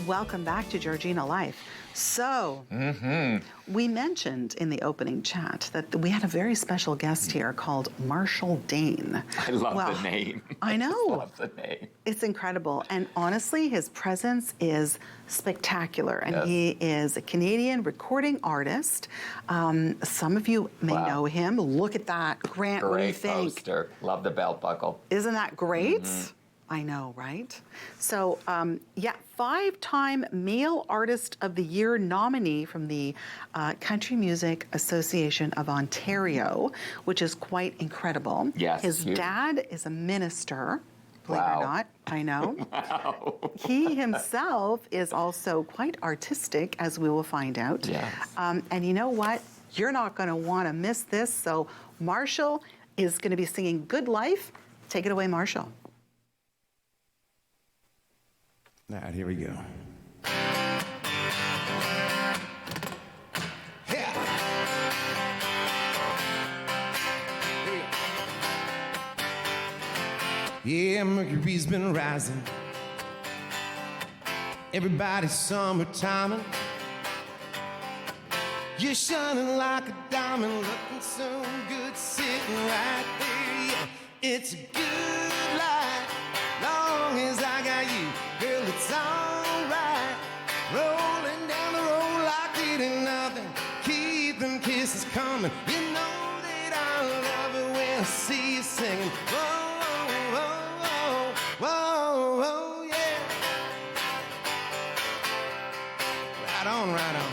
welcome back to Georgina Life. So, we mentioned in the opening chat that we had a very special guest here called Marshall Dane. I love the name. I know. I love the name. It's incredible. And honestly, his presence is spectacular. And he is a Canadian recording artist. Some of you may know him. Look at that. Grant, what do you think? Poster. Love the belt buckle. Isn't that great? I know, right? So, 5-time Male Artist of the Year nominee from the Country Music Association of Ontario, which is quite incredible. Yes. His dad is a minister, believe it or not. I know. Wow. He himself is also quite artistic, as we will find out. Yes. And you know what? You're not going to want to miss this. So, Marshall is going to be singing Good Life. Take it away, Marshall. All right, here we go. Yeah. Yeah, Mercury's been rising. Everybody's summertiming. You're shining like a diamond, looking so good, sitting right there. Yeah, it's a good life, long as I got you. Girl, it's alright. Rolling down the road like it ain't nothing. Keep them kisses coming. You know that I love it when I see you singing. Whoa, whoa, whoa, whoa, whoa, yeah. Right on, right on.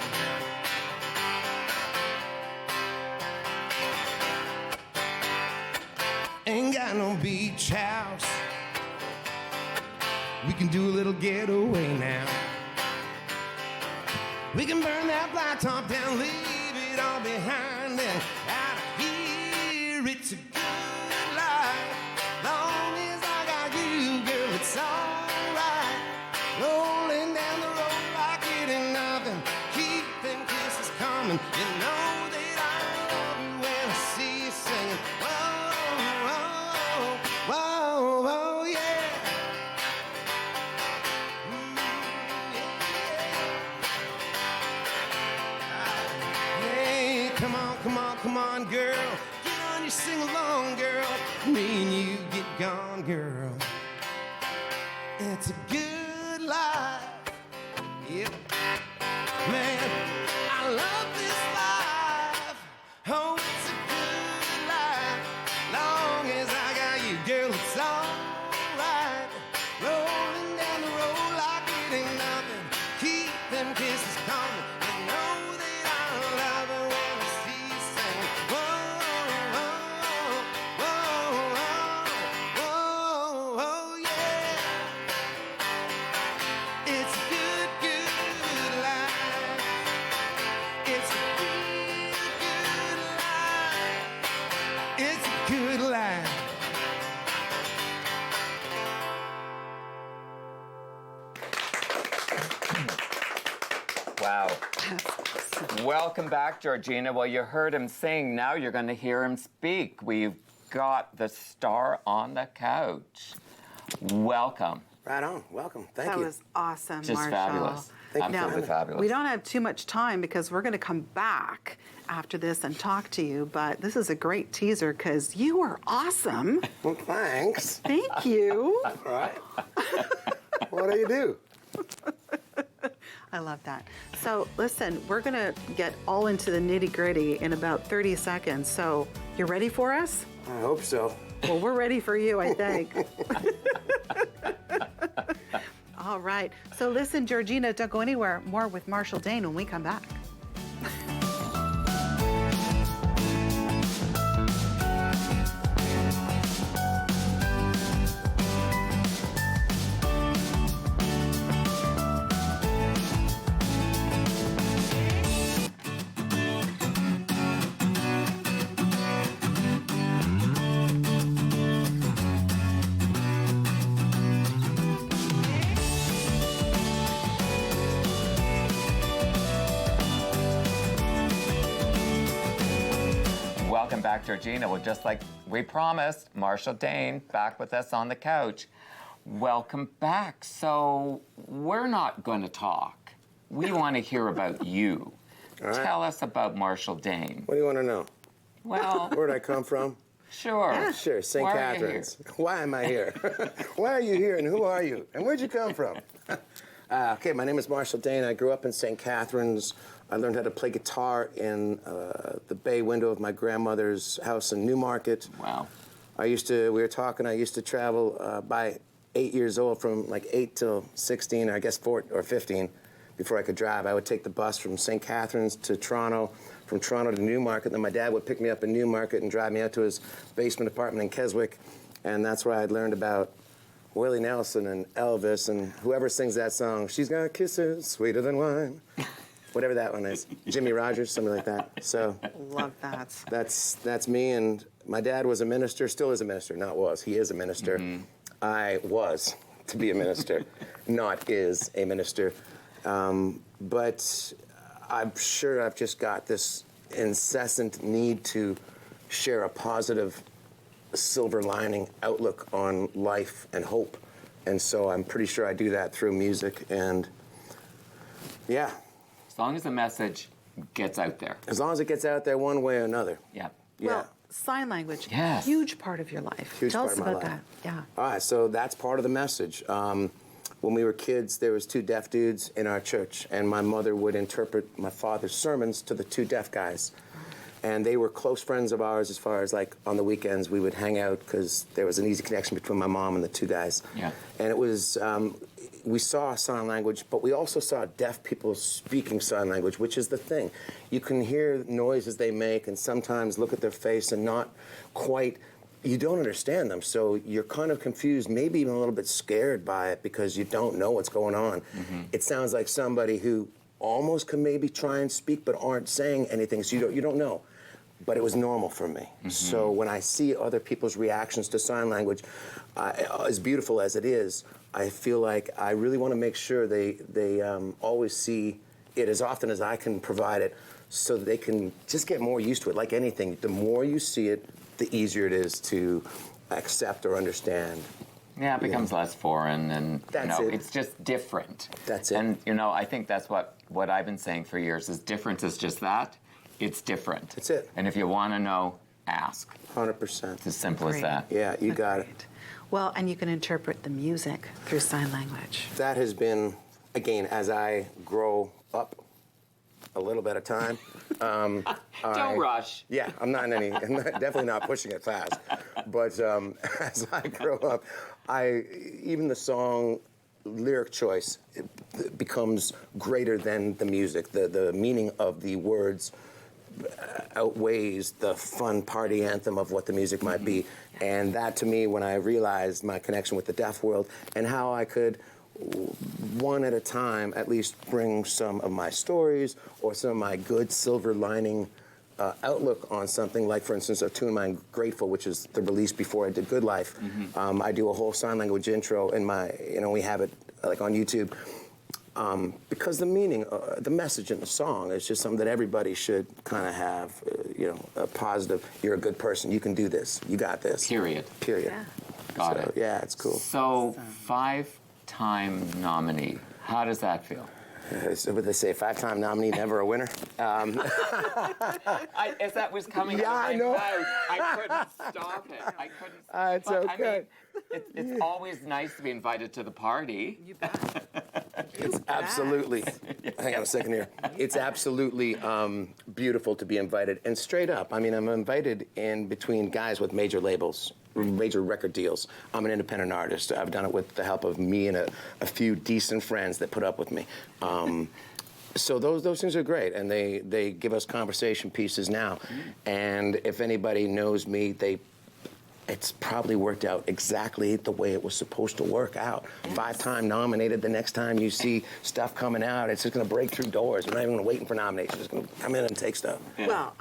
Ain't got no beach house. We can do a little getaway now. We can burn that blacktop down, leave it all behind, and out of here. It's a good life, long as I got you, girl. It's alright. Rolling down the road like it ain't nothing. Keep them kisses coming. You know that I love you when I see you singing. Whoa, whoa, whoa, whoa, yeah. Come on, girl. Get on your sing-along, girl. Me and you get gone, girl. It's a good life. Yep. Man, I love this life. Oh, it's a good life. Long as I got you, girl, it's alright. Rolling down the road like it ain't nothing. Keep them kisses coming. You know that I love it when I see you sing. Whoa, whoa, whoa, whoa, whoa, yeah. It's a good, good life. It's a good, good life. It's a good life. Wow. Welcome back, Georgina. Well, you heard him sing. Now you're going to hear him speak. We've got the star on the couch. Welcome. Right on. Welcome. Thank you. That was awesome, Just Marshall. fabulous. Absolutely fabulous. We don't have too much time because we're going to come back after this and talk to you, but this is a great teaser because you are awesome. Well, thanks. Thank you. All right. What do you do? I love that. So listen, we're going to get all into the nitty-gritty in about 30 seconds. So you ready for us? I hope so. Well, we're ready for you, I think. All right. So listen, Georgina, don't go anywhere. More with Marshall Dane when we come back. Welcome back, Georgina. Well, just like we promised, Marshall Dane back with us on the couch. Welcome back. So we're not going to talk. We want to hear about you. All right. Tell us about Marshall Dane. What do you want to know? Well, Where'd I come from? sure. Sure, St. Why are you Catharines. Why am I here? Why are you here and who are you? And where'd you come from? Okay, my name is Marshall Dane. I grew up in St. Catharines. I learned how to play guitar in the bay window of my grandmother's house in Newmarket. Wow. I used to travel by 8 years old, from like 8 till 16, or I guess 4 or 15, before I could drive. I would take the bus from St. Catharines to Toronto, from Toronto to Newmarket. Then my dad would pick me up in Newmarket and drive me out to his basement apartment in Keswick. And that's where I'd learned about Willie Nelson and Elvis and whoever sings that song, "She's Got Kisses Sweeter Than Wine." Whatever that one is. Jimmy Rogers, something like that. So Love that. that's me. And my dad was a minister, still is a minister, not was. He is a minister. I was to be a minister, not is a minister. But I'm sure I've just got this incessant need to share a positive silver lining outlook on life and hope. And so I'm pretty sure I do that through music. And yeah, As long as the message gets out there. as long as it gets out there one way or another. Yeah. Yeah. Well, sign language, Yes. huge part of your life. Huge Tell part us of my about life. that. Yeah. All right, so that's part of the message. When we were kids, there was 2 deaf dudes in our church, and my mother would interpret my father's sermons to the 2 deaf guys. And they were close friends of ours, as far as like on the weekends we would hang out because there was an easy connection between my mom and the 2 guys. Yeah. And it was, we saw sign language, but we also saw deaf people speaking sign language, which is the thing. You can hear noises they make and sometimes look at their face and not quite, you don't understand them. So you're kind of confused, maybe even a little bit scared by it because you don't know what's going on. It sounds like somebody who almost can maybe try and speak but aren't saying anything, so you don't know. But it was normal for me. So when I see other people's reactions to sign language, as beautiful as it is, I feel like I really want to make sure they always see it as often as I can provide it, so that they can just get more used to it. Like anything, the more you see it, the easier it is to accept or understand. Yeah, it becomes less foreign, and That's it. it's just different. That's it. And I think that's what I've been saying for years is difference is just that. It's different. That's it. And if you want to know, ask. 100%. It's as simple as Great. that. Yeah, you got it. Agreed. Well, and you can interpret the music through sign language. That has been, again, as I grow up a little bit at a time. Don't rush. Yeah, I'm definitely not pushing it fast. But as I grow up, even the song lyric choice it becomes greater than the music. The meaning of the words outweighs the fun party anthem of what the music might be. And that, to me, when I realized my connection with the deaf world and how I could, one at a time, at least bring some of my stories or some of my good silver lining outlook on something, like, for instance, a tune of mine, Grateful, which is the release before I did Good Life. I do a whole sign language intro in my, we have it like on YouTube. Because the meaning, the message in the song is just something that everybody should kind of have, a positive, you're a good person, you can do this, you got this. Period. Yeah. Got it. Yeah, it's cool. So, 5-time nominee. How does that feel? So what they say, 5-time nominee, never a winner. As that was coming Yeah, out I of my know. mouth, I couldn't stop it. I couldn't. It's but, okay. It's always nice to be invited to the party. You bet. It's absolutely, hang on a second here. It's absolutely beautiful to be invited. And straight up, I'm invited in between guys with major labels, major record deals. I'm an independent artist. I've done it with the help of me and a few decent friends that put up with me. So those things are great, and they give us conversation pieces now. And if anybody knows me, it's probably worked out exactly the way it was supposed to work out. Yes. 5-time nominated. The next time you see stuff coming out, it's just going to break through doors. We're not even waiting for nominations. It's going to come in and take stuff. Yeah. Well,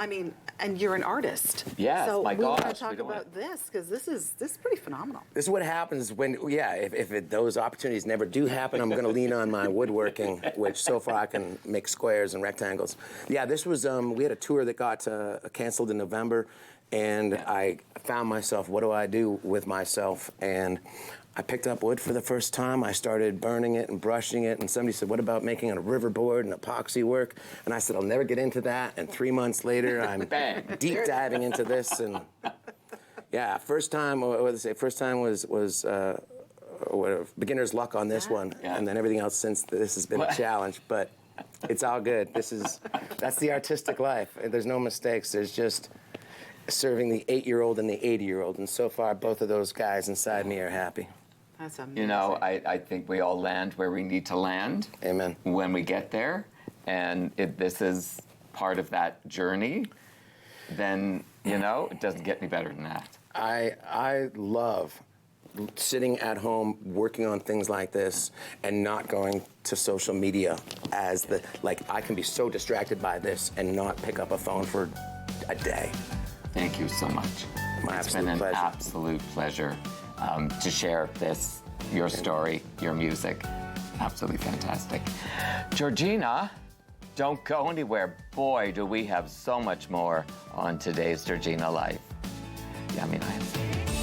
and you're an artist. Yes, so my we want gosh, to talk we don't about this because this is pretty phenomenal. This is what happens when, if those opportunities never do happen, I'm going to lean on my woodworking, which so far I can make squares and rectangles. Yeah, this was, we had a tour that got canceled in November, and I found myself, what do I do with myself? And I picked up wood for the first time. I started burning it and brushing it, and somebody said, what about making a riverboard and epoxy work? And I said, I'll never get into that. And 3 months later, I'm deep diving into this. And yeah, first time, what did I say? First time was beginner's luck on this one. Yeah. And then everything else since this has been a challenge. But it's all good. That's the artistic life. There's no mistakes. There's just serving the 8-year-old and the 80-year-old. And so far, both of those guys inside me are happy. That's amazing. You know, I think we all land where we need to land. Amen. When we get there, and if this is part of that journey, then, you know, it doesn't get any better than that. I love sitting at home working on things like this and not going to social media as I can be so distracted by this and not pick up a phone for a day. Thank you so much. My It's been an absolute pleasure. absolute pleasure to share this, your story, your music. Absolutely fantastic. Georgina, don't go anywhere. Boy, do we have so much more on today's Georgina Life. Yummy Life.